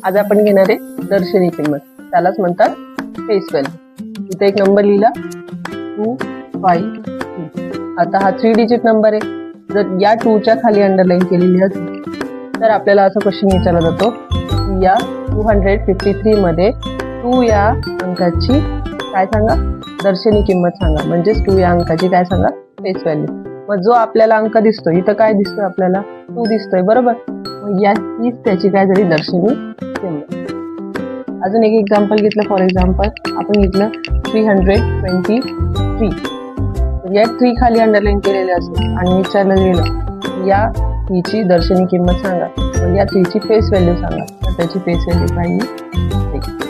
आज आपण घेणार आहे दर्शनी किंमत, त्यालाच म्हणतात फेस व्हॅल्यू. इथे एक नंबर लिहिला 253. आता हा 3 डिजिट नंबर आहे. जर या 2च्या खाली अंडरलाईन केलेली असेल तर आपल्याला असा क्वेश्चन विचारला जातो की या 253 मध्ये 2 या अंकाची काय सांगा, दर्शनी किंमत सांगा. म्हणजेच 2 या अंकाची काय सांगा, फेस व्हॅल्यू. मग जो आपल्याला अंक दिसतो इथं काय दिसतोय, आपल्याला 2 दिसतोय बरोबर. मग हीच त्याची काय झाली, दर्शनी किंमत. अजून एक एक्झाम्पल घेतलं. फॉर एक्झाम्पल आपण घेतलं 323. या 3 खाली अंडरलाईन केलेले असेल आणि विचारलं गेलं या 3 ची दर्शनी किंमत सांगा, मग या 3 ची फेस व्हॅल्यू सांगा. तर त्याची फेस व्हॅल्यू काय येईल.